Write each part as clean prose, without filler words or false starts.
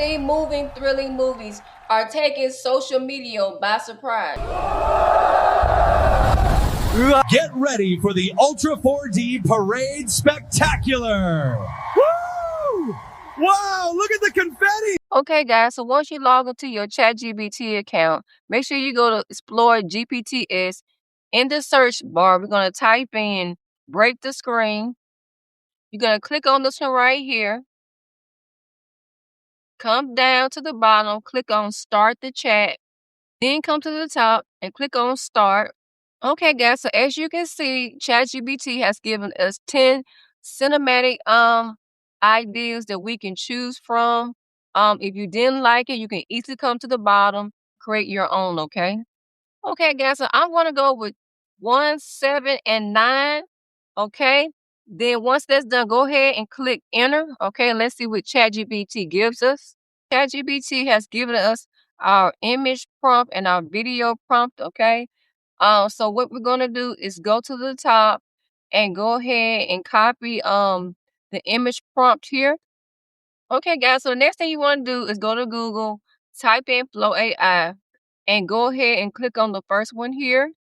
3D moving, thrilling movies are taking social media by surprise. Get ready for the Ultra 4D Parade Spectacular! Woo! Wow, look at the confetti! Okay, guys, so once you log into your ChatGPT account, make sure you go to Explore GPTs. In the search bar, we're going to type in break the screen. You're going to click on this one right here. Come down to the bottom, click on start the chat. Then come to the top and click on start. Okay, guys, so as you can see, ChatGPT has given us 10 cinematic ideas that we can choose from. If you didn't like it, you can easily come to the bottom, create your own, okay? Okay, guys, so I'm going to go with 1, 7, and 9, okay? Then once that's done, go ahead and click enter, okay? Let's see what ChatGPT gives us. ChatGPT has given us our image prompt and our video prompt, okay? So what we're going to do is go to the top and go ahead and copy the image prompt here. Okay, guys, so the next thing you want to do is go to Google, type in Flow AI, and go ahead and click on the first one here.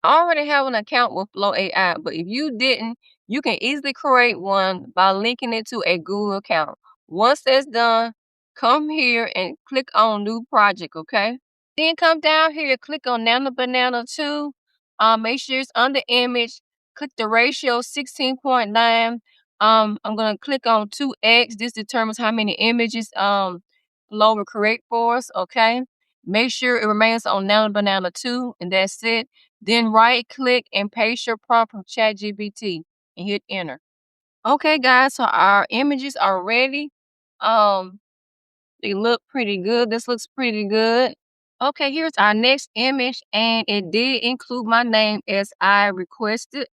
I already have an account with Flow AI, but if you didn't, you can easily create one by linking it to a Google account. Once that's done, come here and click on New Project, okay? Then come down here, click on Nano Banana 2. Make sure it's under image. Click the ratio 16.9. I'm gonna click on 2x. This determines how many images Flow will create for us. Okay. Make sure it remains on Nano Banana 2, and that's it. Then right click and paste your prompt from ChatGPT and hit enter. Okay, guys, so our images are ready. They look pretty good. This looks pretty good. Okay, here's our next image, and it did include my name as I requested.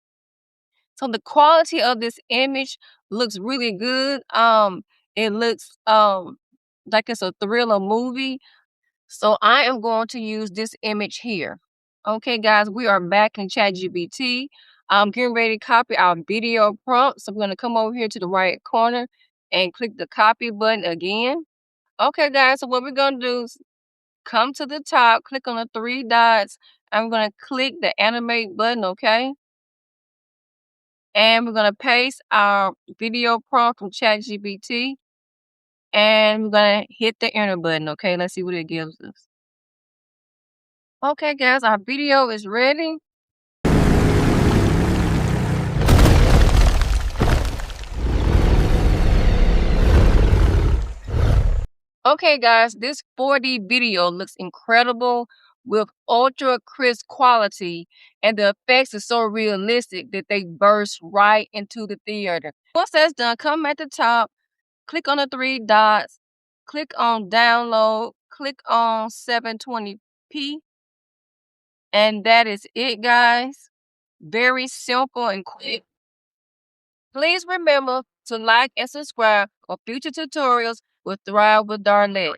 So the quality of this image looks really good. It looks like it's a thriller movie. So I am going to use this image here. Okay, guys, we are back in ChatGPT. I'm getting ready to copy our video prompt. So I'm going to come over here to the right corner and click the copy button again. Okay, guys, so what we're going to do is come to the top, click on the 3 dots. I'm going to click the animate button, okay? And we're going to paste our video prompt from ChatGPT. And we're going to hit the enter button, okay? Let's see what it gives us. Okay, guys, our video is ready. Okay, guys, this 4D video looks incredible with ultra crisp quality, and the effects are so realistic that they burst right into the theater. Once that's done, come at the top, click on the 3 dots, click on download, click on 720p, and that is it, guys. Very simple and quick. Please remember to like and subscribe for future tutorials with Thrive with Darlett.